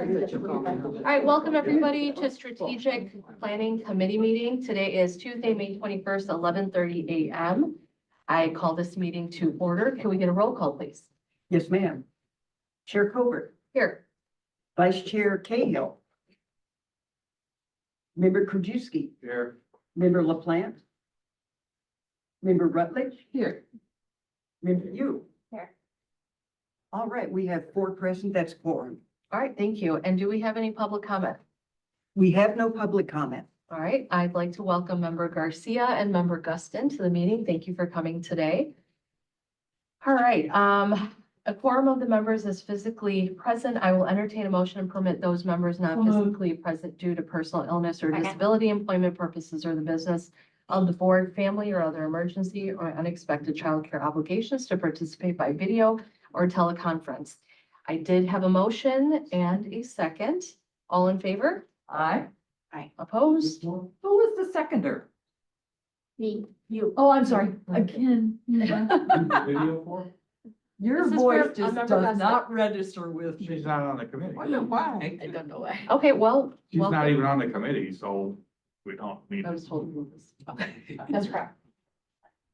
All right, welcome everybody to Strategic Planning Committee meeting. Today is Tuesday, May 21st, 11:30 a.m. I call this meeting to order. Can we get a roll call, please? Yes, ma'am. Chair Colbert, Here. Vice Chair Cahill. Member Krajewski, Here. Member LaPlante. Member Rutledge, Here. Member you. Here. All right, we have 4 present, that's quorum. All right, thank you. And do we have any public comment? We have no public comment. All right, I'd like to welcome Member Garcia and Member Guston to the meeting. Thank you for coming today. All right, a quorum of the members is physically present. I will entertain a motion and permit those members not physically present due to personal illness or disability, employment purposes, or the business of the board, family, or other emergency or unexpected childcare obligations to participate by video or teleconference. I did have a motion and a second. All in favor? Aye. Opposed? Who was the seconder? Me. You. Oh, I'm sorry, again. Video for? Your This is voice for a just member does that's- not register with She's me. not on the committee. I don't know why. I don't know why. Okay, well. She's not welcome. even on the committee, so we don't need. I was told to move this. That's correct.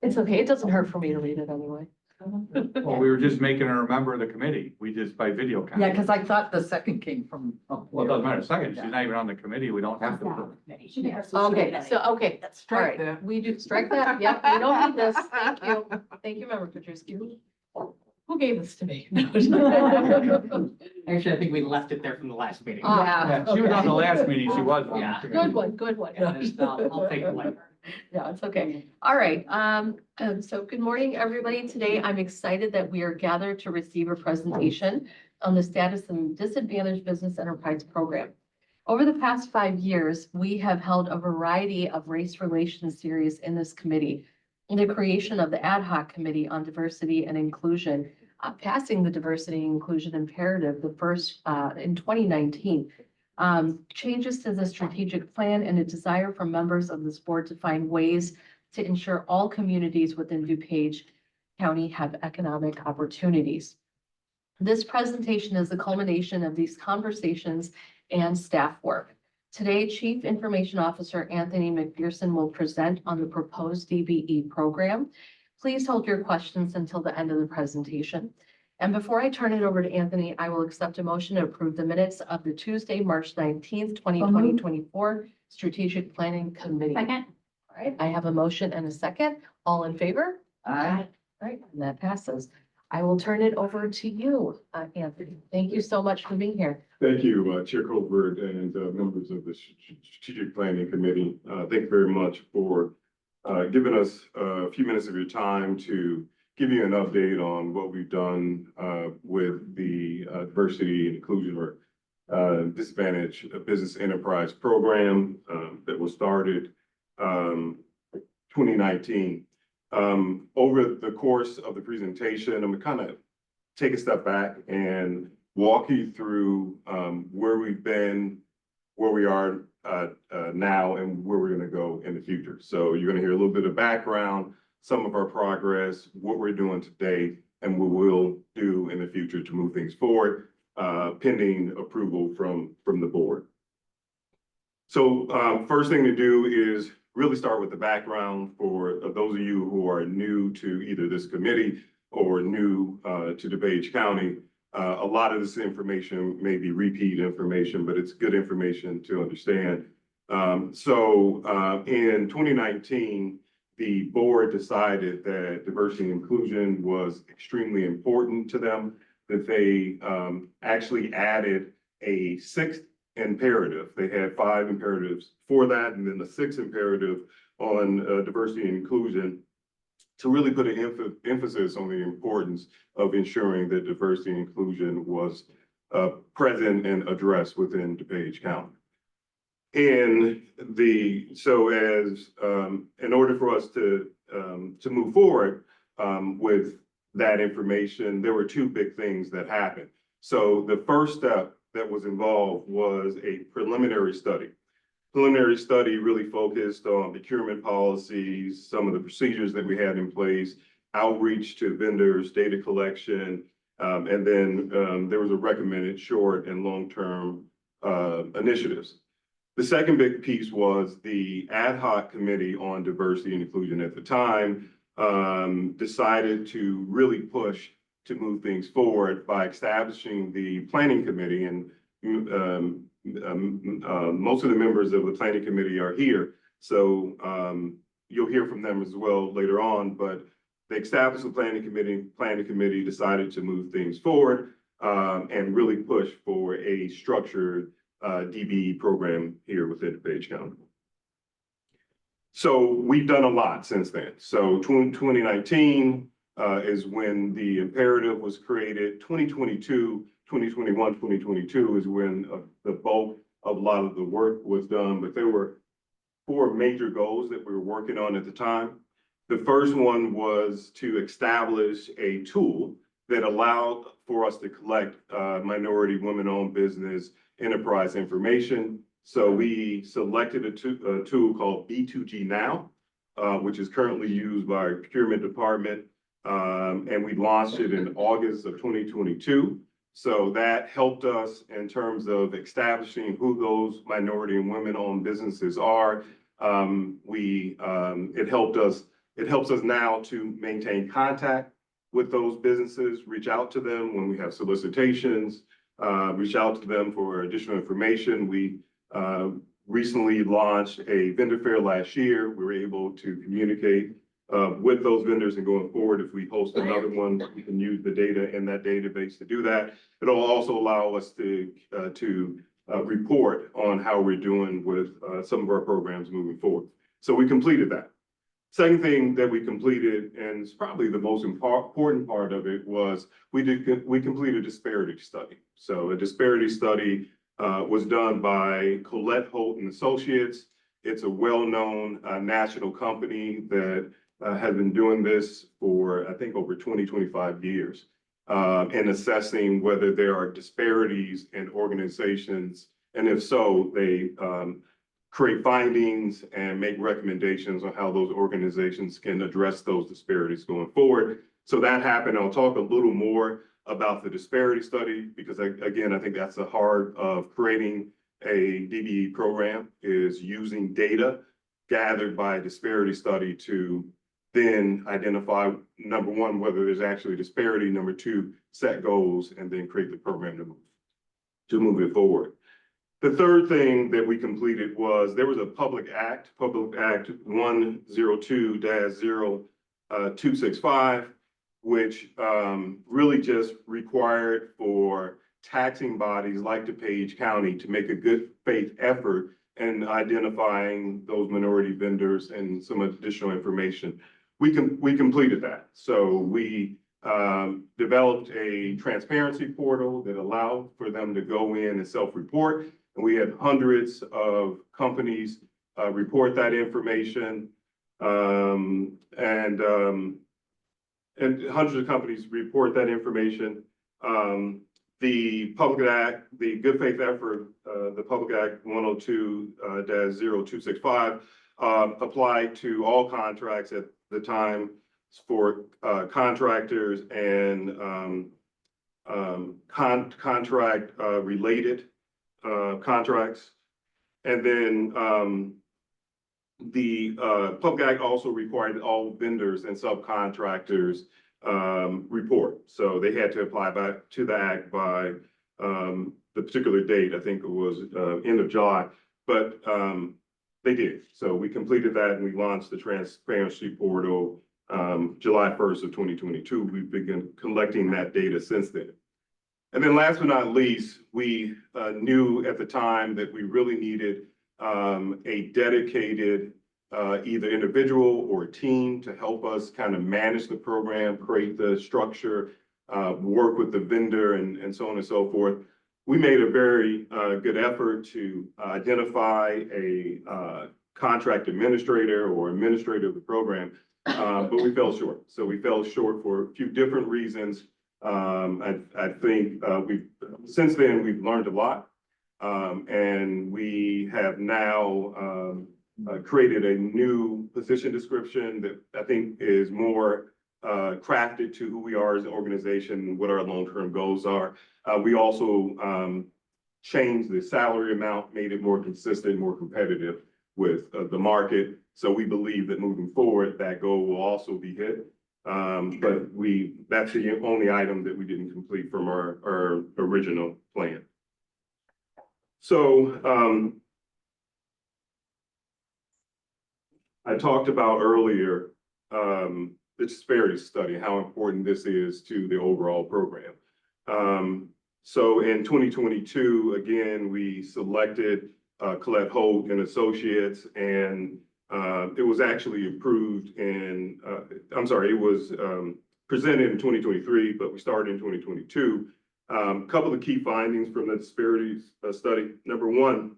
It's okay. It doesn't hurt for me to read it anyway. Well, we were just making her a member of the committee. We just by video. Yeah, conference. because I thought the second came from. Well, it doesn't matter. Second, she's not even on the committee. We don't have to. Okay, so, okay, all Strike right, that. we do, strike that, yep, we don't need this, thank you, Member Petrusky. Who gave this to me? Actually, I think we left it there from the last meeting. Ah, Yeah, she was on the last meeting. She was. on the Yeah. committee. good one. Yeah, I'll take it later. Yeah, it's okay. All right, so good morning, everybody. Today, I'm excited that we are gathered to receive a presentation on the status of the Disadvantaged Business Enterprise Program. Over the past 5 years, we have held a variety of race relations series in this committee. In the creation of the Ad Hoc Committee on Diversity and Inclusion, passing the Diversity and Inclusion Imperative, the first in 2019. Changes to the strategic plan and a desire from members of this board to find ways to ensure all communities within DuPage County have economic opportunities. This presentation is the culmination of these conversations and staff work. Today, Chief Information Officer Anthony McPherson will present on the proposed DBE program. Please hold your questions until the end of the presentation. And before I turn it over to Anthony, I will accept a motion to approve the minutes of the Tuesday, March 19th, 2024 Strategic Planning Committee. Second. All right, I have a motion and a second. All in favor? Aye. All right, and that passes. I will turn it over to you, Anthony. Thank you so much for being here. Thank you, Chair Colbert and members of the Strategic Planning Committee. Thank you very much for giving us a few minutes of your time to give you an update on what we've done with the Diversity and Inclusion or Disadvantaged Business Enterprise Program that was started 2019. Over the course of the presentation, I'm gonna kind of take a step back and walk you through where we've been, where we are now, and where we're gonna go in the future. So you're gonna hear a little bit of background, some of our progress, what we're doing today, and what we'll do in the future to move things forward, pending approval from the board. So first thing to do is really start with the background for those of you who are new to either this committee or new to DuPage County. A lot of this information may be repeat information, but it's good information to understand. In 2019, the board decided that diversity and inclusion was extremely important to them, that they actually added a 6th imperative. They had 5 imperatives for that, and then the 6th imperative on diversity and inclusion to really put an emphasis on the importance of ensuring that diversity and inclusion was present and addressed within DuPage County. In order for us to move forward with that information, there were 2 big things that happened. So the first step that was involved was a preliminary study. Preliminary study really focused on procurement policies, some of the procedures that we had in place, outreach to vendors, data collection, And then there was a recommended short and long-term initiatives. The second big piece was the ad hoc committee on diversity and inclusion at the time decided to really push to move things forward by establishing the planning committee. And most of the members of the planning committee are here. So you'll hear from them as well later on, but they established the planning committee decided to move things forward and really push for a structured DBE program here within DuPage County. So we've done a lot since then. So 2019 is when the imperative was created. 2021, 2022 is when the bulk of a lot of the work was done, but there were 4 major goals that we were working on at the time. The first one was to establish a tool that allowed for us to collect minority women-owned business enterprise information. So we selected a tool called B2G Now, which is currently used by our procurement department. And we launched it in August of 2022. So that helped us in terms of establishing who those minority and women-owned businesses are. It helps us now to maintain contact with those businesses, reach out to them when we have solicitations, reach out to them for additional information. We recently launched a vendor fair last year. We were able to communicate with those vendors, and going forward, if we host another one, we can use the data in that database to do that. It'll also allow us to report on how we're doing with some of our programs moving forward. So we completed that. Second thing that we completed, and it's probably the most important part of it, was we completed a disparity study. So a disparity study was done by Colette Holt and Associates. It's a well-known national company that has been doing this for, I think, over 25 years, and assessing whether there are disparities in organizations. And if so, they create findings and make recommendations on how those organizations can address those disparities going forward. So that happened. I'll talk a little more about the disparity study because, again, I think that's the heart of creating a DBE program, is using data gathered by a disparity study to then identify, number one, whether there's actually disparity, number two, set goals, and then create the program to move it forward. The third thing that we completed was there was a Public Act 102-0265, which really just required for taxing bodies like DuPage County to make a good faith effort in identifying those minority vendors and some additional information. We completed that. So we developed a transparency portal that allowed for them to go in and self-report. And we had hundreds of companies report that information, and hundreds of companies report that information. The Public Act, the Good Faith Effort, the Public Act 102-0265 applied to all contracts at the time for contractors and contract related contracts. And then the Public Act also required that all vendors and subcontractors report. So they had to apply back to the act by the particular date. I think it was end of July, but they did. So we completed that and we launched the transparency portal July 1st of 2022. We've begun collecting that data since then. And then last but not least, we knew at the time that we really needed a dedicated either individual or a team to help us kind of manage the program, create the structure, work with the vendor and so on and so forth. We made a very good effort to identify a contract administrator or administrator of the program, but we fell short. So we fell short for a few different reasons. I think since then we've learned a lot, and we have now created a new position description that I think is more crafted to who we are as an organization, and what our long-term goals are. We also changed the salary amount, made it more consistent, more competitive with the market. So we believe that moving forward, that goal will also be hit. But that's the only item that we didn't complete from our original plan. So I talked about earlier the disparity study, how important this is to the overall program. So in 2022, again, we selected Colette Holt and Associates, and it was actually approved in, it was presented in 2023, but we started in 2022. Couple of key findings from the disparities study. Number one,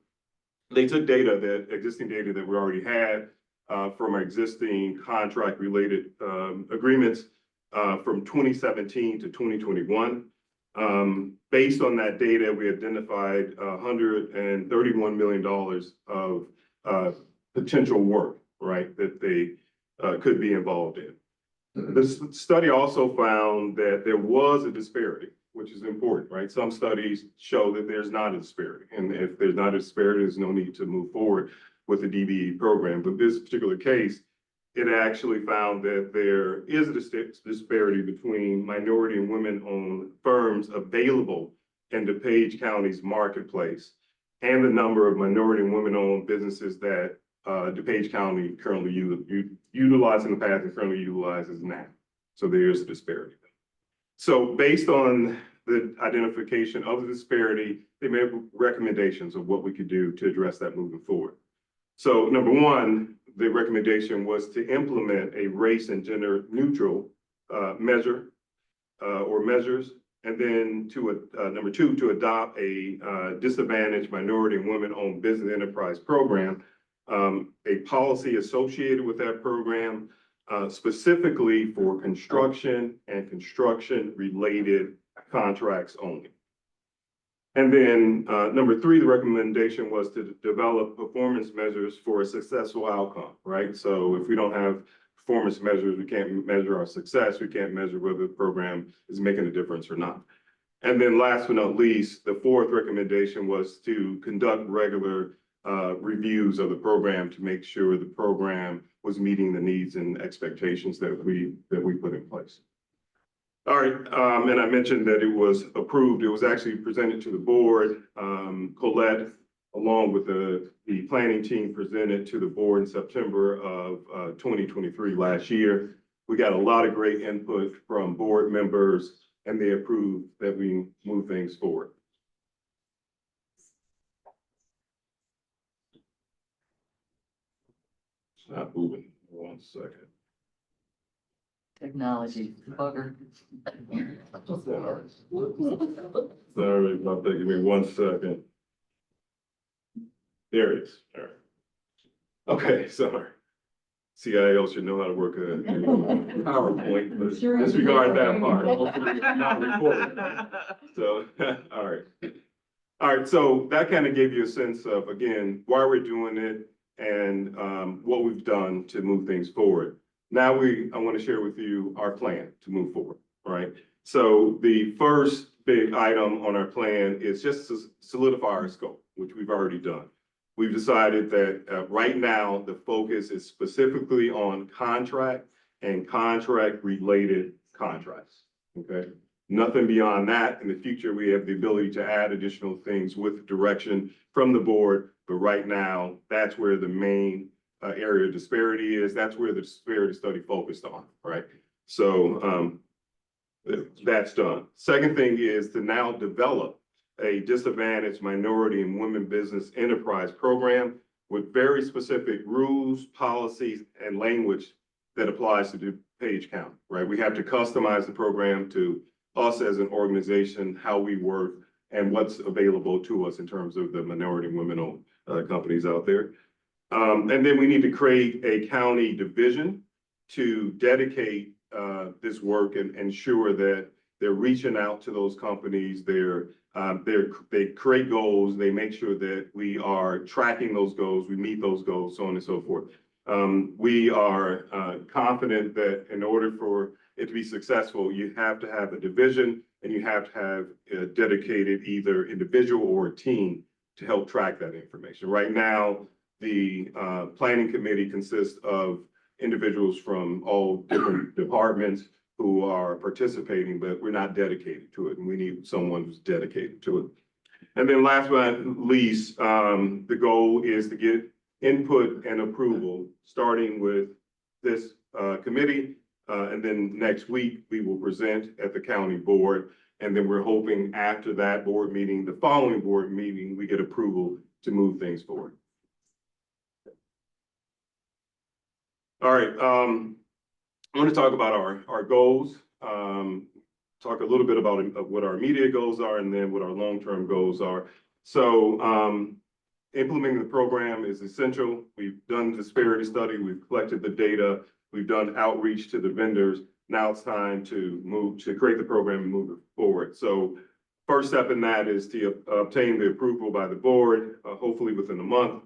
they took existing data that we already had from our existing contract-related agreements from 2017 to 2021. Based on that data, we identified $131 million of potential work, right, that they could be involved in. The study also found that there was a disparity, which is important, right? Some studies show that there's not a disparity, and if there's not a disparity, there's no need to move forward with the DBE program. But this particular case, it actually found that there is a disparity between minority and women-owned firms available in DuPage County's marketplace and the number of minority and women-owned businesses that DuPage County currently utilized in the past and currently utilizes now. So there is a disparity. So based on the identification of the disparity, they made recommendations of what we could do to address that moving forward. So number one, the recommendation was to implement a race and gender neutral measure or measures. And then number two, to adopt a disadvantaged minority and women-owned business enterprise program, a policy associated with that program, specifically for construction and construction-related contracts only. And then number three, the recommendation was to develop performance measures for a successful outcome, right? So if we don't have performance measures, we can't measure our success. We can't measure whether the program is making a difference or not. And then last but not least, the fourth recommendation was to conduct regular reviews of the program to make sure the program was meeting the needs and expectations that we put in place. All right, and I mentioned that it was approved. It was actually presented to the board. Colette, along with the planning team, presented to the board in September of 2023 last year. We got a lot of great input from board members, and they approved that we move things forward. It's not moving. 1 second. Technology, bugger. Sorry about that. Give me 1 second. There it is. All right. Okay, sorry. CIO should know how to work a PowerPoint, but disregard that part. Not recorded. So, all right. All right, so that kind of gave you a sense of, again, why we're doing it and what we've done to move things forward. Now I want to share with you our plan to move forward, all right? So the first big item on our plan is just to solidify our scope, which we've already done. We've decided that right now, the focus is specifically on contract and contract-related contracts, okay? Nothing beyond that. In the future, we have the ability to add additional things with direction from the board, but right now, that's where the main area of disparity is. That's where the disparity study focused on, right? So that's done. Second thing is to now develop a disadvantaged minority and women business enterprise program with very specific rules, policies, and language that applies to DuPage County, right? We have to customize the program to us as an organization, how we work, and what's available to us in terms of the minority and women-owned companies out there. And then we need to create a county division to dedicate this work and ensure that they're reaching out to those companies. They create goals. They make sure that we are tracking those goals. We meet those goals, so on and so forth. We are confident that in order for it to be successful, you have to have a division and you have to have a dedicated either individual or a team to help track that information. Right now, the planning committee consists of individuals from all different departments who are participating, but we're not dedicated to it, and we need someone who's dedicated to it. And then last but not least, the goal is to get input and approval, starting with this committee. And then next week, we will present at the county board. And then we're hoping after that board meeting, the following board meeting, we get approval to move things forward. All right, I want to talk about our goals. Talk a little bit about what our immediate goals are and then what our long-term goals are. So implementing the program is essential. We've done disparity study, we've collected the data, we've done outreach to the vendors. Now it's time to create the program and move it forward. So first step in that is to obtain the approval by the board, hopefully within a month.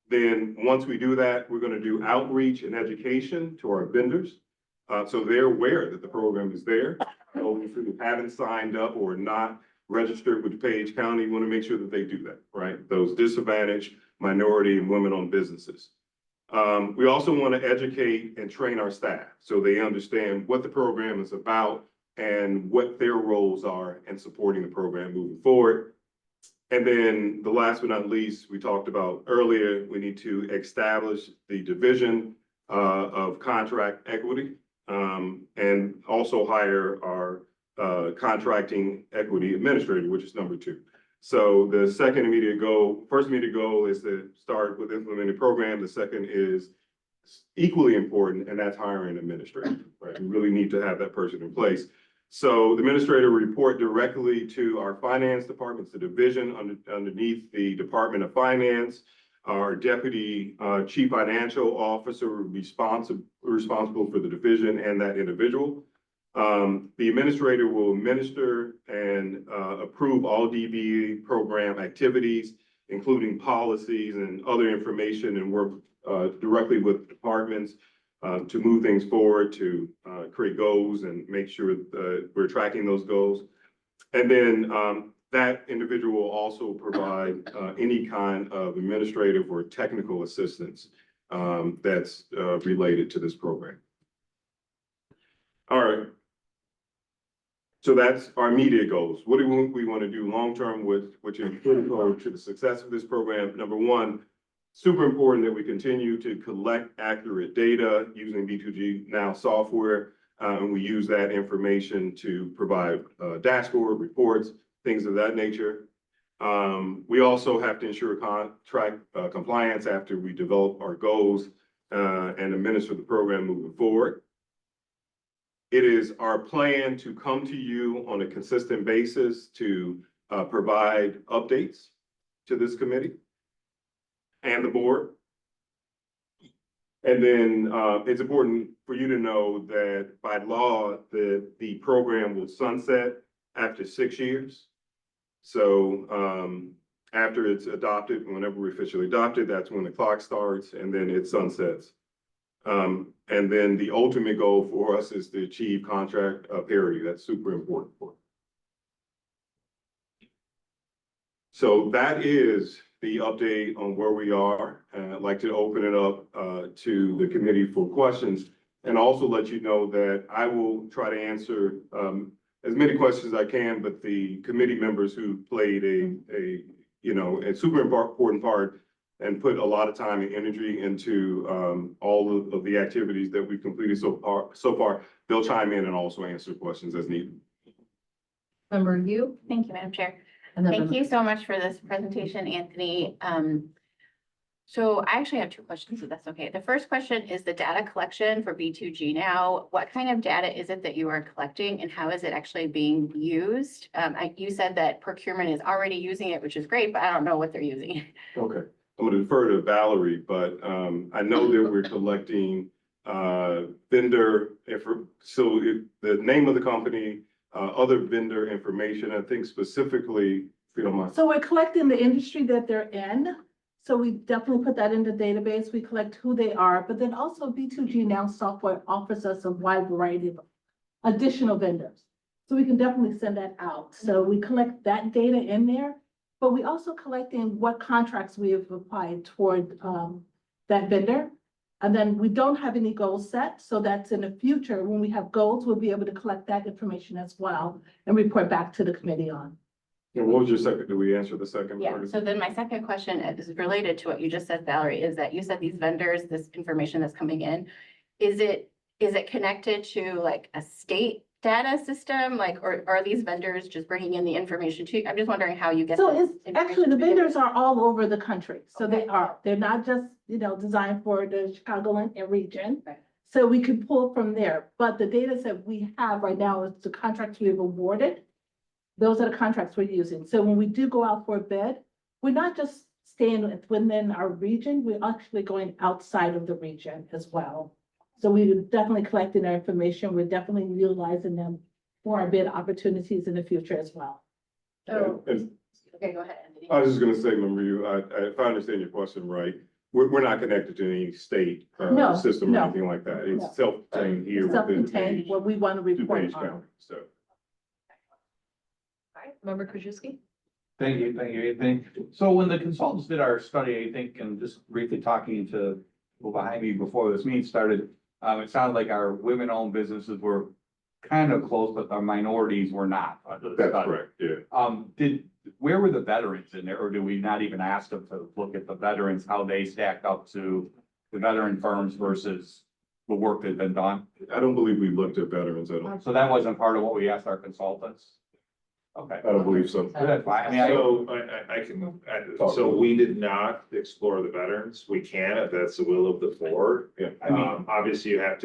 Then once we do that, we're going to do outreach and education to our vendors. So they're aware that the program is there. Those who haven't signed up or not registered with DuPage County, want to make sure that they do that, right? Those disadvantaged, minority, and women-owned businesses. We also want to educate and train our staff so they understand what the program is about and what their roles are in supporting the program moving forward. And then the last but not least, we talked about earlier, we need to establish the division of contract equity and also hire our contracting equity administrator, which is number 2. So the first immediate goal is to start with implementing the program. The second is equally important, and that's hiring an administrator, right? We really need to have that person in place. So the administrator will report directly to our finance department, the division underneath the Department of Finance. Our deputy chief financial officer will be responsible for the division and that individual. The administrator will administer and approve all DBE program activities, including policies and other information, and work directly with departments to move things forward, to create goals and make sure that we're tracking those goals. And then that individual will also provide any kind of administrative or technical assistance that's related to this program. All right. So that's our immediate goals. What do we want to do long-term which is critical to the success of this program? Number one, super important that we continue to collect accurate data using B2G Now software. And we use that information to provide dashboard reports, things of that nature. We also have to ensure contract compliance after we develop our goals and administer the program moving forward. It is our plan to come to you on a consistent basis to provide updates to this committee and the board. And then it's important for you to know that by law, the program will sunset after 6 years. So after it's adopted, whenever we officially adopt it, that's when the clock starts and then it sunsets. And then the ultimate goal for us is to achieve contract parity. That's super important for us. So that is the update on where we are. I'd like to open it up to the committee for questions and also let you know that I will try to answer as many questions as I can, but the committee members who played a super important part and put a lot of time and energy into all of the activities that we've completed so far, they'll chime in and also answer questions as needed. Member you? Thank you, Madam Chair. And then Thank member- you so much for this presentation, Anthony. So I actually have 2 questions, if that's okay. The first question is the data collection for B2G Now. What kind of data is it that you are collecting and how is it actually being used? You said that procurement is already using it, which is great, but I don't know what they're using. Okay, I'm going to defer to Valerie, but I know that we're collecting vendor info. So the name of the company, other vendor information, I think specifically, if you don't mind. So we're collecting the industry that they're in. So we definitely put that in the database. We collect who they are, but then also B2G Now software offers us a wide variety additional vendors. So we can definitely send that out. So we collect that data in there, but we also collecting what contracts we have applied toward that vendor. And then we don't have any goals set, so that's in the future, when we have goals, we'll be able to collect that information as well and report back to the committee on. And what was your second? Did we answer the second? Yeah, part? so then my second question is related to what you just said, Valerie, is that you said these vendors, this information that's coming in, is it connected to like a state data system? Like, or are these vendors just bringing in the information to you? I'm just wondering how you get. So this it's, actually, the information to vendors are all over the country, so they Okay. are, they're not just, designed for the Chicagoland region. Right. So we can pull from there, but the data set we have right now is the contracts we've awarded. Those are the contracts we're using, so when we do go out for a bid, we're not just staying within our region, we're actually going outside of the region as well. So we're definitely collecting their information, we're definitely utilizing them for our bid opportunities in the future as well. So, And okay, go ahead, Anthony. I was just gonna say, Maria, if I understand your question right, we're not connected to any state No, system or no. anything like that. No. It's self-contained here within Self-contained, DuPage, what we want to report DuPage on. County, so. All right, Member Krajewski? Thank you, Anthony. So when the consultants did our study, I think, and just briefly talking to people behind me before this meeting started, it sounded like our women-owned businesses were kind of close, but our minorities were not. Under the That's study. correct, yeah. Where were the veterans in there, or do we not even ask them to look at the veterans, how they stacked up to the veteran firms versus the work that had been done? I don't believe we looked at veterans. So that wasn't part of what we asked our consultants? Okay. I don't believe so. That's fine. I mean, I, So I can, so we did not explore the veterans. We can if that's the will of the board. Yeah. I mean, Obviously, you have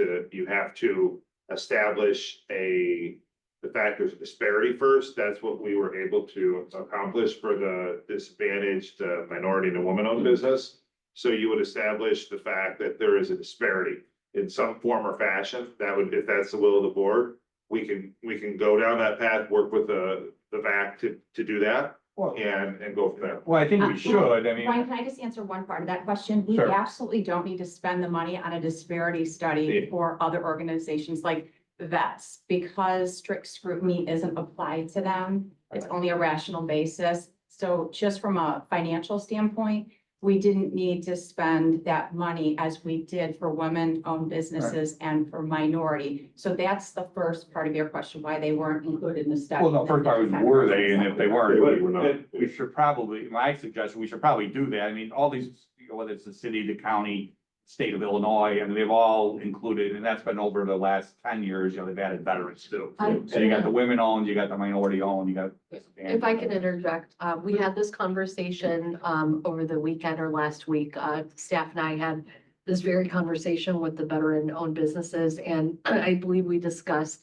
to establish the fact there's a disparity first. That's what we were able to accomplish for the disadvantaged minority and woman-owned business. So you would establish the fact that there is a disparity in some form or fashion. That would, if that's the will of the board, we can go down that path, work with the VAC to do that well, and go from there. well, I think we should. I mean. Ryan, can I just answer one part of that question? We Sure. absolutely don't need to spend the money on a disparity study Yeah. for other organizations like vets, because strict scrutiny isn't applied to them. It's only a rational basis. So just from a financial standpoint, we didn't need to spend that money as we did for women-owned businesses and for minority. So that's the first part of your question, why they weren't included in the study. Well, no, first part was, were they, and if they Yeah, weren't, they were not. we should probably, my suggestion, we should probably do that. I mean, all these, whether it's the city, the county, state of Illinois, and they've all included, and that's been over the last 10 years, they've added veterans too. So you got the women owned, you got the minority owned, you got. If I can interject, we had this conversation over the weekend or last week. Staff and I had this very conversation with the veteran-owned businesses, and I believe we discussed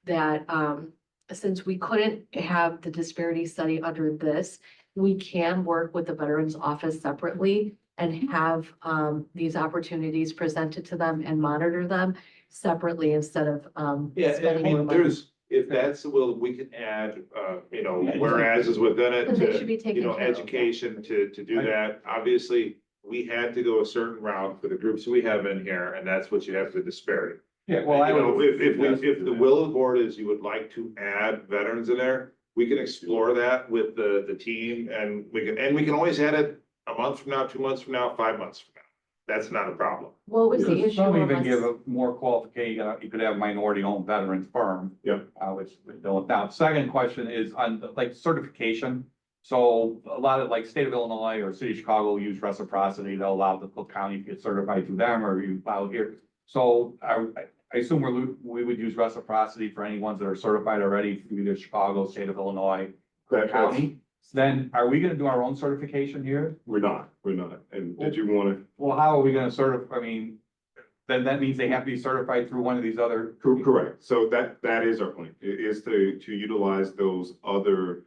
that since we couldn't have the disparity study under this, we can work with the Veterans Office separately and have these opportunities presented to them and monitor them separately instead of Yeah, spending more money. if that's the will, we can add, Yeah, whereas is within it But they should to, be taken care of. education to do that. Obviously, we had to go a certain route for the groups we have in here, and that's what you have the disparity. Yeah, well, I You know, would. if the will of the board is you would like to add veterans in there, we can explore that with the team and we can always add it a month from now, 2 months from now, 5 months from now. That's not a problem. What was the issue? Some of even us- give a more qualification, you could have a minority-owned veterans firm. Yeah. Which we don't. Now, second question is on like certification. So a lot of like state of Illinois or city of Chicago use reciprocity. They'll allow the Cook County to get certified through them or you file here. So I assume we would use reciprocity for any ones that are certified already through either Chicago, state of Illinois, Cook That's- County. Then are we gonna do our own certification here? We're not. And did you want to? Well, how are we gonna certify, I mean, then that means they have to be certified through one of these other. Correct. So that is our point, is to utilize those other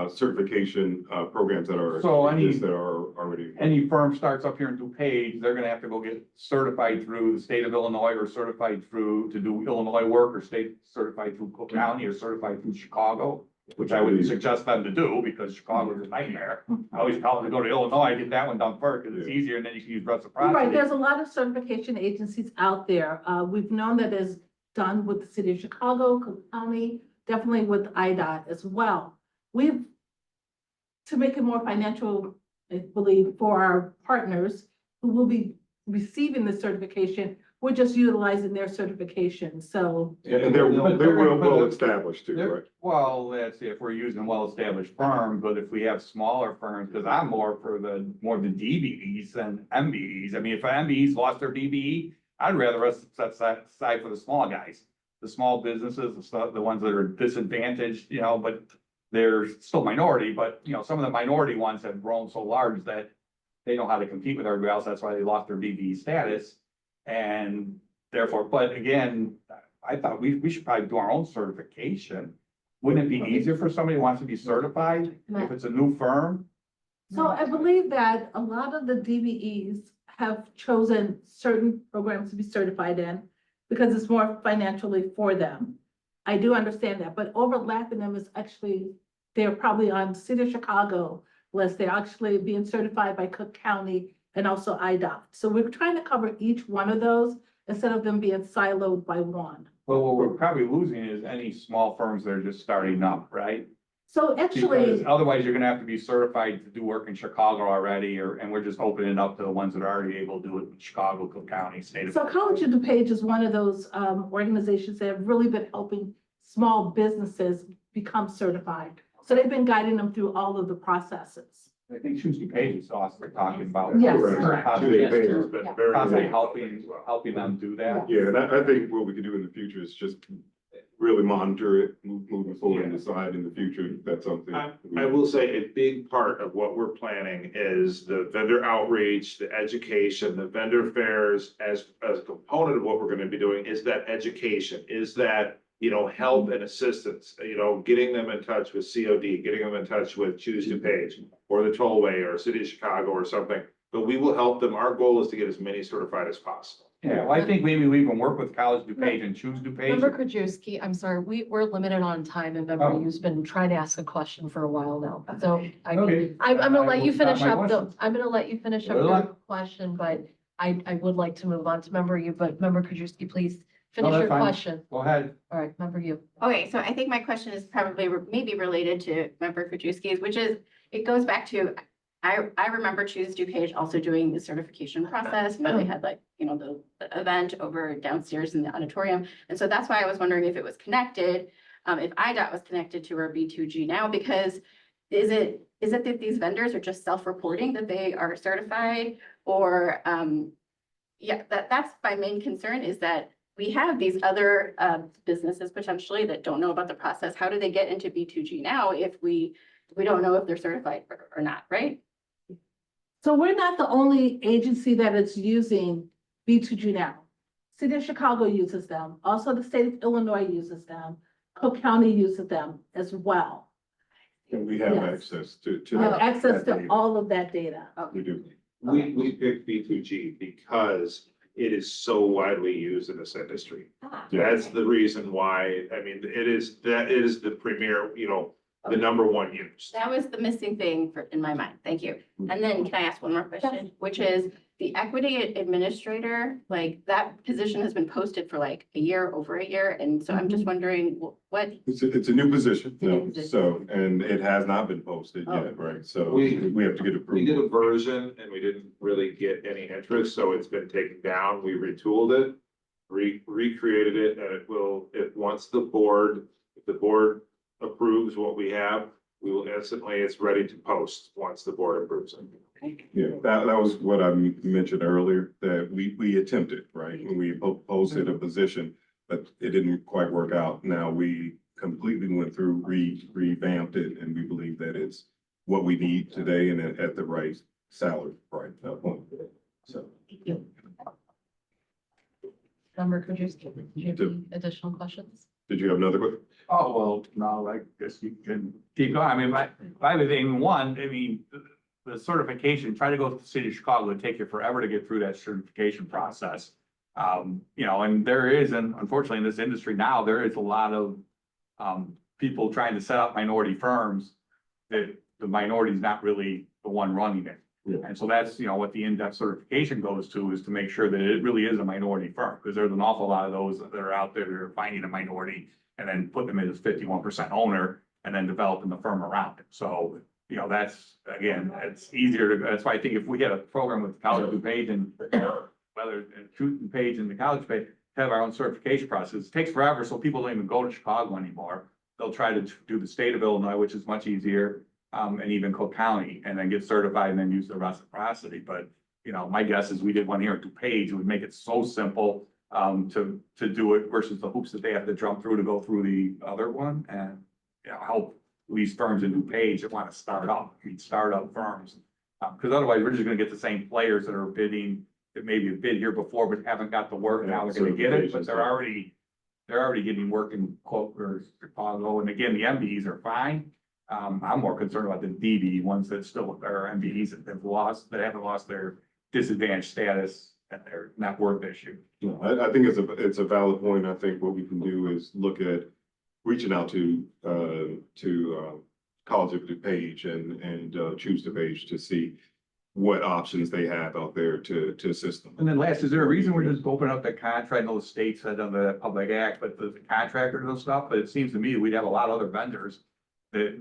certification programs that are. So any- that are already. Any firm starts up here in DuPage, they're gonna have to go get certified through the state of Illinois or certified through, to do Illinois work or state certified through Cook County or certified through Chicago, which I wouldn't suggest them to do because Chicago is a nightmare. I always tell them to go to Illinois, get that one done first, because it's easier and then you can use You're right, reciprocity. there's a lot of certification agencies out there. We've known that there's done with the city of Chicago, Cook County, definitely with IDOT as well. To make it more financial, I believe, for our partners who will be receiving the certification, we're just utilizing their certification, so. And they're well established too, right? Well, that's if we're using well-established firms, but if we have smaller firms, because I'm more for more the DBEs than MBEs. I mean, if MBEs lost their DBE, I'd rather us set aside for the small guys, the small businesses, the ones that are disadvantaged, but they're still minority, but some of the minority ones have grown so large that they know how to compete with everybody else. That's why they lost their DBE status. And therefore, but again, I thought we should probably do our own certification. Wouldn't it be easier for somebody who wants to be certified if it's a new firm? So I believe that a lot of the DBEs have chosen certain programs to be certified in because it's more financially for them. I do understand that, but overlapping them is actually, they're probably on City of Chicago list. They're actually being certified by Cook County and also IDOT. So we're trying to cover each one of those instead of them being siloed by one. Well, what we're probably losing is any small firms that are just starting up, right? So Because actually, otherwise you're gonna have to be certified to do work in Chicago already, and we're just opening it up to the ones that are already able to do it in Chicago, Cook County, state of. so College of DuPage is one of those organizations that have really been helping small businesses become certified. So they've been guiding them through all of the processes. I think Choose DuPage is also talking about. Yes. Possibly Has been very possibly helpful. helping them do that. Yeah, and I think what we could do in the future is just really monitor it, moving forward and decide in the future if that's something. I will say a big part of what we're planning is the vendor outreach, the education, the vendor fairs as a component of what we're gonna be doing is that education, is that, help and assistance, getting them in touch with COD, getting them in touch with Choose DuPage or the Tollway or City of Chicago or something. But we will help them. Our goal is to get as many certified as possible. Yeah, well, I think maybe we can work with College DuPage and Choose Member DuPage. Krajewski, I'm sorry, we're limited on time and member Oh. you've been trying to ask a question for a while now. So Okay. I'm gonna let you finish My up question. I'm gonna let you finish up Well, your question, but I would like to move on to member you, but member Krajewski, please finish that's your fine. question. Go ahead. All right, member you. Okay, so I think my question is probably maybe related to member Krajewski's, which is, it goes back to, I remember Choose DuPage also doing the certification process, but they had the event over downstairs in the auditorium. And so that's why I was wondering if it was connected, if IDOT was connected to our B2G now, because is it that these vendors are just self-reporting that they are certified? Or, that's my main concern, is that we have these other businesses potentially that don't know about the process. How do they get into B2G now if we don't know if they're certified or not, right? So we're not the only agency that is using B2G now. City of Chicago uses them. Also, the state of Illinois uses them. Cook County uses them as well. And we have Yes. access to. We have access that to data. all of that data. We do. We picked B2G because it is so widely used in this industry. Yeah. That's the reason why, it is the premier, the number one use. That was the missing thing in my mind. Thank you. And then can I ask one more question, which is the equity administrator, that position has been posted for over a year. And so I'm just wondering what, It's a new position, a new no, position. so, and it has not been posted Oh. yet, right? So We- we have to get We did a approval. version and we didn't really get any interest, so it's been taken down. We retooled it, recreated it, and if the board approves what we have, we will instantly, it's ready to post once the board approves it. Yeah, that was what I mentioned earlier, that we attempted, right? When we posted a position, but it didn't quite work out. Now we completely went through, revamped it, and we believe that it's what we need today and at the right salary, right, point. So. Member Krajewski, do you have any additional questions? Did you have another question? Oh, well, no, I guess you can keep going. I mean, I would think the certification, try to go to the city of Chicago, it'd take you forever to get through that certification process. And there is, and unfortunately in this industry now, there is a lot of people trying to set up minority firms that the minority is not really the one running it. And so that's, what the in-depth certification goes to, is to make sure that it really is a minority firm, because there's an awful lot of those that are out there that are finding a minority and then putting them as 51% owner and then developing the firm around it. So, that's, again, it's easier to, that's why I think if we had a program with College of DuPage and whether Truth DuPage and the College DuPage have our own certification process, it takes forever, so people don't even go to Chicago anymore. They'll try to do the state of Illinois, which is much easier, and even Cook County, and then get certified and then use the reciprocity. But, my guess is we did one here at DuPage, it would make it so simple to do it versus the hoops that they have to jump through to go through the other one, and, help these firms in DuPage that want to start up, startup firms. Because otherwise, we're just gonna get the same players that are bidding, that maybe have bid here before, but haven't got the work, now they're gonna get it, but they're already getting work in Chicago, and again, the MBEs are fine. I'm more concerned about the DB ones that still are MBEs that haven't lost their disadvantaged status and their net worth issue. I think it's a valid point. I think what we can do is look at reaching out to College of DuPage and choose DuPage to see what options they have out there to assist them. And then last, is there a reason we're just opening up the contract? I know the state said under the Public Act, but the contractors and stuff, but it seems to me we'd have a lot of other vendors that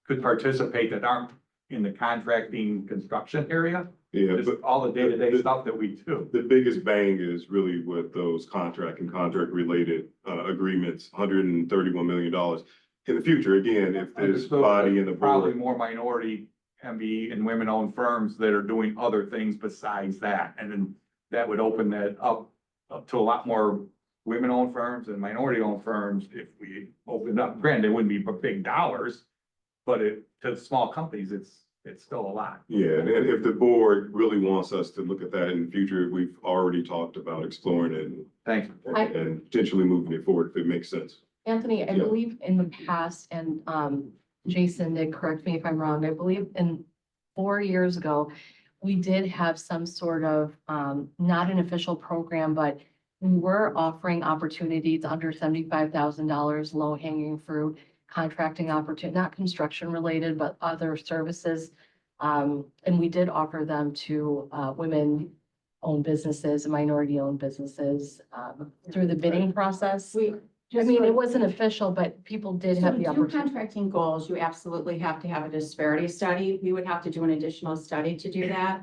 could participate that aren't in the contracting construction area. Yeah, Just but all the day-to-day stuff that we do. the biggest bang is really with those contract and contract related agreements, $131 million. In the future, again, if this Understood, body and the Probably board, more minority MBE and women-owned firms that are doing other things besides that. And then that would open that up to a lot more women-owned firms and minority-owned firms if we opened up. Granted, it wouldn't be for big dollars, but to small companies, it's still a lot. yeah, and if the board really wants us to look at that in the future, we've already talked about exploring it Thanks. and potentially moving it forward if it makes sense. Anthony, I Yeah. believe in the past, and Jason, Nick, correct me if I'm wrong, I believe in 4 years ago, we did have some sort of, not an official program, but we were offering opportunities under $75,000, low hanging fruit, contracting opportunity, not construction related, but other services. And we did offer them to women-owned businesses, minority-owned businesses, through the bidding process. I mean, it wasn't official, but people did have the So to do opportunity. contracting goals, you absolutely have to have a disparity study. We would have to do an additional study to do that.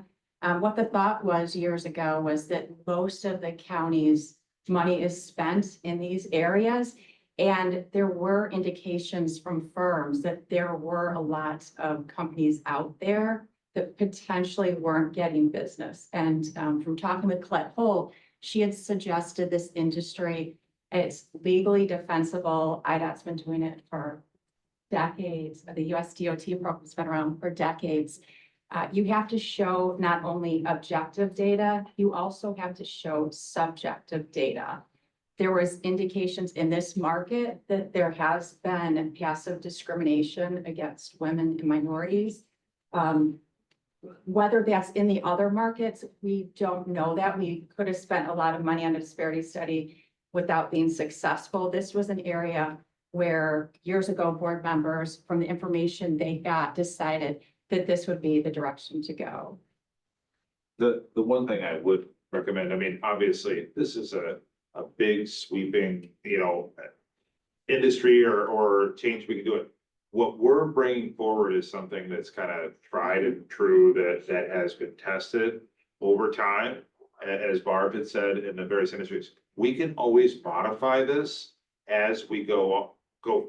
What the thought was years ago was that most of the county's money is spent in these areas. And there were indications from firms that there were a lot of companies out there that potentially weren't getting business. And from talking with Colette Holt, she had suggested this industry. It's legally defensible. IDOT's been doing it for decades. The US DOT program's been around for decades. You have to show not only objective data, you also have to show subjective data. There was indications in this market that there has been passive discrimination against women and minorities. Whether that's in the other markets, we don't know that. We could have spent a lot of money on a disparity study without being successful. This was an area where years ago, board members, from the information they got, decided that this would be the direction to go. The one thing I would recommend, I mean, obviously, this is a big sweeping, industry or change we can do it. What we're bringing forward is something that's kind of tried and true that has been tested over time. As Barb had said, in the various industries, we can always modify this as we go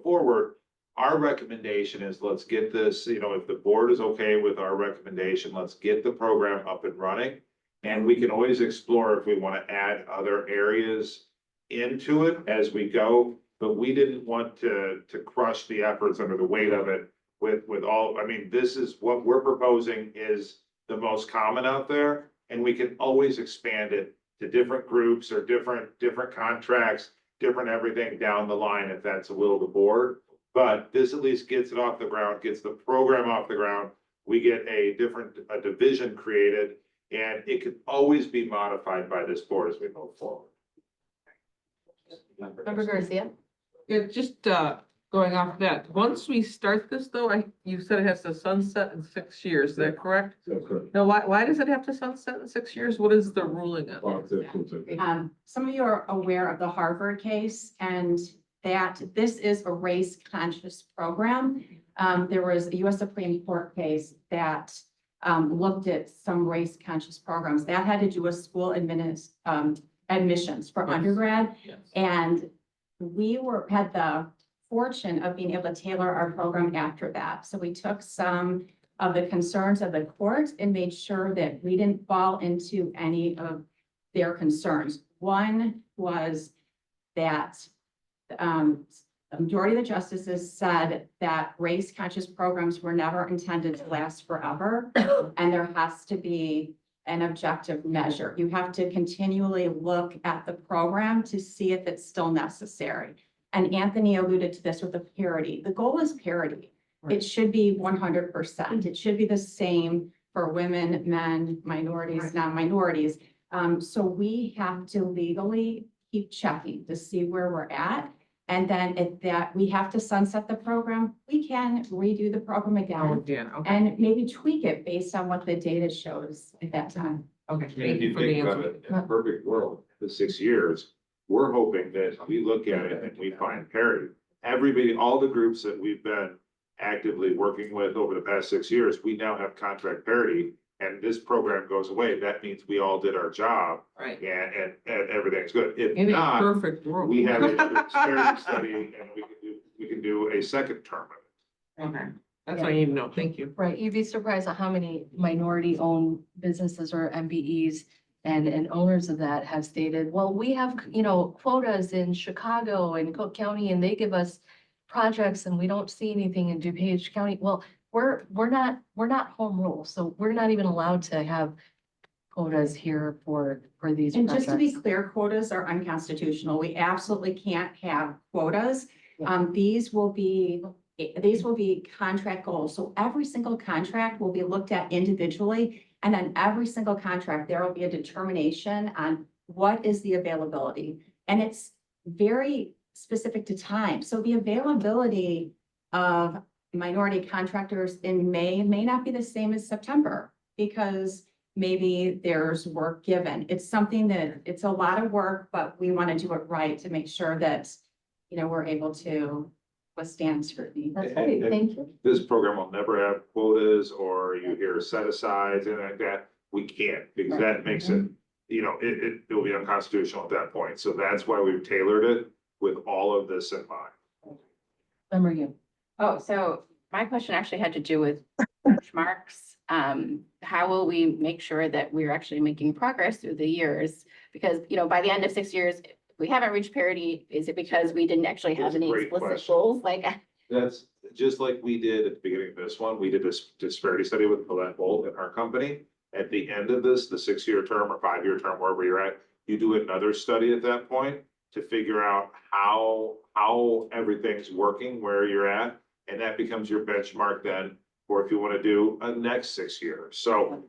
forward. Our recommendation is let's get this, if the board is okay with our recommendation, let's get the program up and running. And we can always explore if we want to add other areas into it as we go. But we didn't want to crush the efforts under the weight of it with all, I mean, this is what we're proposing is the most common out there. And we can always expand it to different groups or different contracts, different everything down the line if that's the will of the board. But this at least gets it off the ground, gets the program off the ground. We get a division created, and it could always be modified by this board as we move forward. Member Garcia? Yeah, just going off that, once we start this though, you said it has to sunset in 6 years, is that correct? That's correct. Now, why does it have to sunset in 6 years? What is the ruling on that? Some of you are aware of the Harvard case and that this is a race conscious program. There was a US Supreme Court case that looked at some race conscious programs that had to do with school admissions for Yes. undergrad. Yes. And we had the fortune of being able to tailor our program after that. So we took some of the concerns of the court and made sure that we didn't fall into any of their concerns. One was that the majority of the justices said that race conscious programs were never intended to last forever. And there has to be an objective measure. You have to continually look at the program to see if it's still necessary. And Anthony alluded to this with the parity. The goal is parity. Right. It should be 100%. It should be the same for women, men, minorities, Right. non-minorities. So we have to legally keep checking to see where we're at. And then if that, we have to sunset the program, we can redo the program Oh, again yeah, okay, and maybe tweak it based on what the data shows at that time. okay. And if Thank you you for the think about answer. it, in a perfect world, the 6 years, we're hoping that we look at it and we find parity. Everybody, all the groups that we've been actively working with over the past 6 years, we now have contract parity. And this program goes away, that means we all did our job Right. and everything's good. If In a not, perfect world. we have a disparity study and we can do a second term of it. Okay, that's what I need to know. Thank you. Right, you'd be surprised at how many minority-owned businesses or MBEs and owners of that have stated, well, we have, quotas in Chicago and Cook County, and they give us projects and we don't see anything in DuPage County. Well, we're not home rule, so we're not even allowed to have quotas here for these And just to be projects. clear, quotas are unconstitutional. We absolutely can't have quotas. These will be contract goals. So every single contract will be looked at individually. And on every single contract, there will be a determination on what is the availability. And it's very specific to time. So the availability of minority contractors in May may not be the same as September because maybe there's work given. It's something that, it's a lot of work, but we want to do it right to make sure that, we're able to withstand scrutiny. That's right, thank you. This program will never have quotas or you hear set asides and like that. We can't because that makes it, it will be unconstitutional at that point. So that's why we've tailored it with all of this in mind. Member you. Oh, so my question actually had to do with benchmarks. How will we make sure that we're actually making progress through the years? Because, by the end of 6 years, if we haven't reached parity, is it because we didn't actually have That's a any great explicit question. goals? That's just like we did at the beginning of this one. We did this disparity study with Colette Bolt in our company. At the end of this, the 6-year term or 5-year term, wherever you're at, you do another study at that point to figure out how everything's working where you're at. And that becomes your benchmark then, or if you want to do a next 6 years. So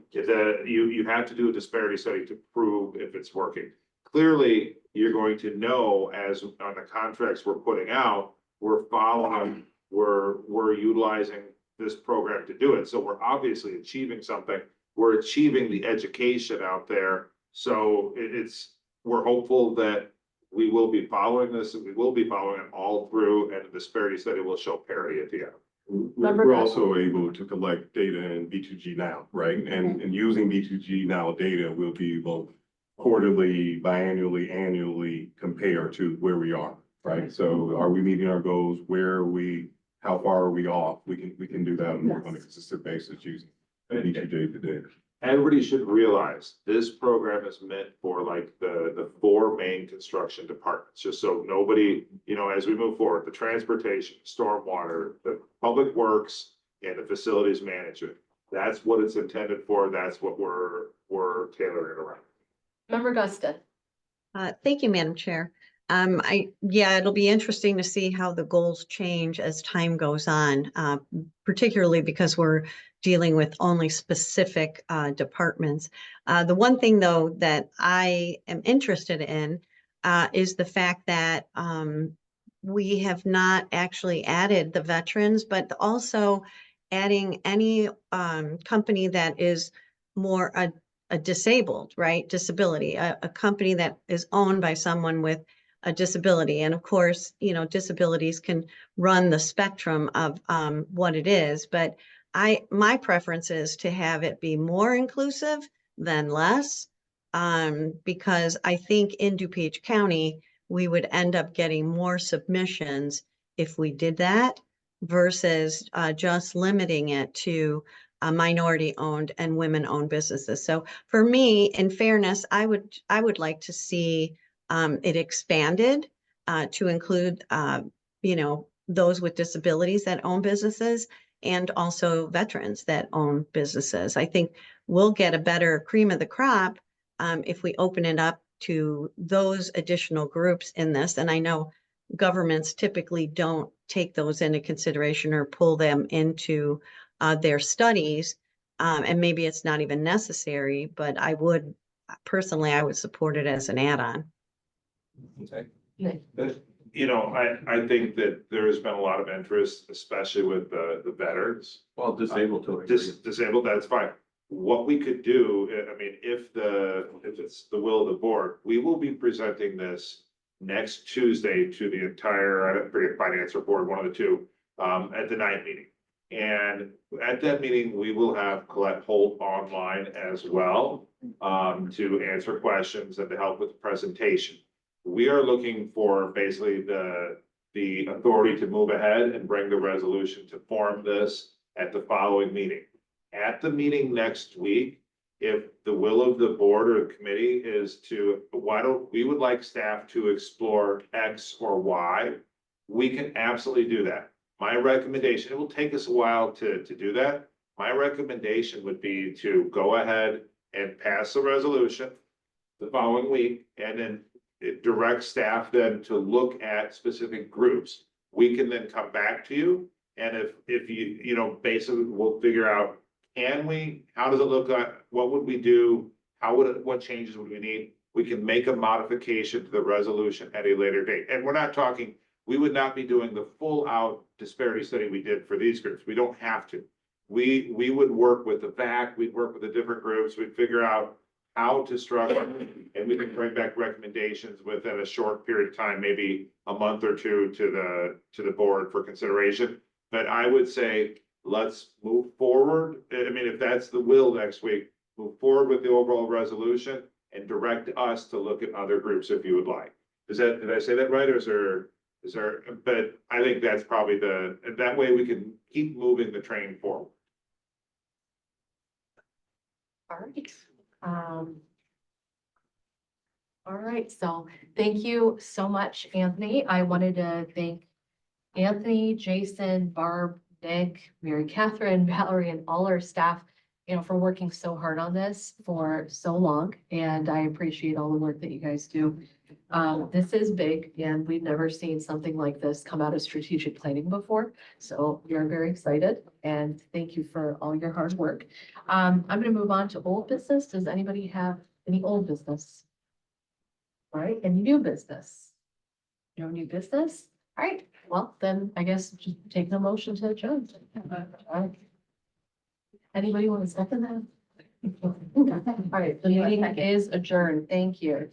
you have to do a disparity study to prove if it's working. Clearly, you're going to know as on the contracts we're putting out, we're following, we're utilizing this program to do it. So we're obviously achieving something. We're achieving the education out there. So we're hopeful that we will be following this and we will be following it all through and the disparity study will show parity at the end. We're also able to collect data in B2G now, right? And using B2G now data, we'll be able quarterly, biannually, annually compare to where we are, right? So are we meeting our goals? Where are we? How far are we off? We can do that on a consistent basis using B2G data. Everybody should realize this program is meant for like the 4 main construction departments, just so nobody, as we move forward, the transportation, stormwater, the public works and the facilities management. That's what it's intended for. That's what we're tailoring around. Member Guston. Thank you, Madam Chair. It'll be interesting to see how the goals change as time goes on, particularly because we're dealing with only specific departments. The one thing, though, that I am interested in is the fact that we have not actually added the veterans, but also adding any company that is more a disabled, right? Disability, a company that is owned by someone with a disability. And of course, you know, disabilities can run the spectrum of what it is, but my preference is to have it be more inclusive than less, because I think in DuPage County, we would end up getting more submissions if we did that versus just limiting it to minority-owned and women-owned businesses. So for me, in fairness, I would like to see it expanded to include, you know, those with disabilities that own businesses and also veterans that own businesses. I think we'll get a better cream of the crop if we open it up to those additional groups in this. And I know governments typically don't take those into consideration or pull them into their studies. And maybe it's not even necessary, but I would support it as an add-on. Okay. You know, I think that there's been a lot of interest, especially with the veterans. Well, disabled too. Disabled, that's fine. What we could do, I mean, if it's the will of the board, we will be presenting this next Tuesday to the entire, I don't forget, finance or board, one of the two, at the night meeting. And at that meeting, we will have Colette Holt online as well, to answer questions and to help with the presentation. We are looking for basically the authority to move ahead and bring the resolution to form this at the following meeting. At the meeting next week, if the will of the board or the committee is to, we would like staff to explore X or Y, we can absolutely do that. My recommendation, it will take us a while to do that. My recommendation would be to go ahead and pass the resolution the following week, and then direct staff then to look at specific groups. We can then come back to you, and if you know, basically we'll figure out, can we, how does it look like, what would we do, what changes would we need? We can make a modification to the resolution at a later date. And we're not talking, we would not be doing the full out disparity study we did for these groups. We don't have to. We would work with the VAC, we'd work with the different groups, we'd figure out how to structure, and we can bring back recommendations within a short period of time, maybe a month or two to the board for consideration. But I would say, let's move forward. I mean, if that's the will next week, move forward with the overall resolution and direct us to look at other groups if you would like. Did I say that right? Or is there, but I think that's probably that way we can keep moving the train forward. All right. All right, so thank you so much, Anthony. I wanted to thank Anthony, Jason, Barb, Nick, Mary Catherine, Valerie, and all our staff, you know, for working so hard on this for so long. And I appreciate all the work that you guys do. This is big, and we've never seen something like this come out of strategic planning before. So we are very excited, and thank you for all your hard work. I'm going to move on to old business. Does anybody have any old business? All right, any new business? No new business? All right, well, then I guess just take the motion to adjourn. All right. Anybody want to second that? All right, the meeting is adjourned. Thank you.